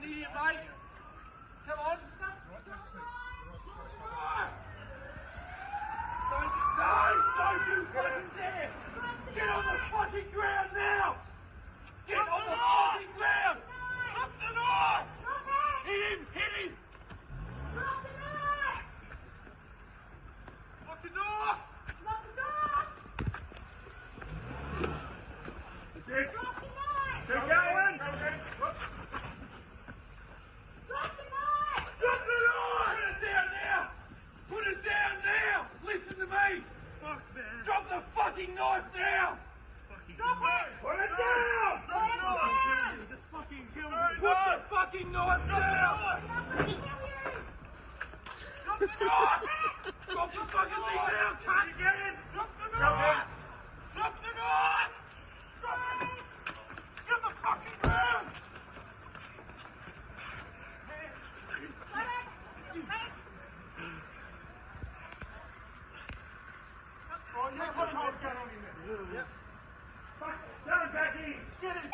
here, mate. Come on. Don't you fucking dare! Get on the fucking ground now! Get on the fucking ground! Drop the knife! Hit him! Hit him! Lock the door! Lock the door! Lock the door! Lock the knife! Keep going! Drop the knife! Drop the knife! Put it down now! Put it down now! Listen to me! Fuck, man. Drop the fucking knife now! Drop it! Put it down! Put it down! Just fucking kill me! Put the fucking knife down! Drop the knife! Drop the fucking thing down! Can't you get it? Drop the knife! Drop the knife! Drop it! Get the fucking ground! Oh, yeah, put a gun on him then. Yeah. Fuck, down, Jackie! Get him!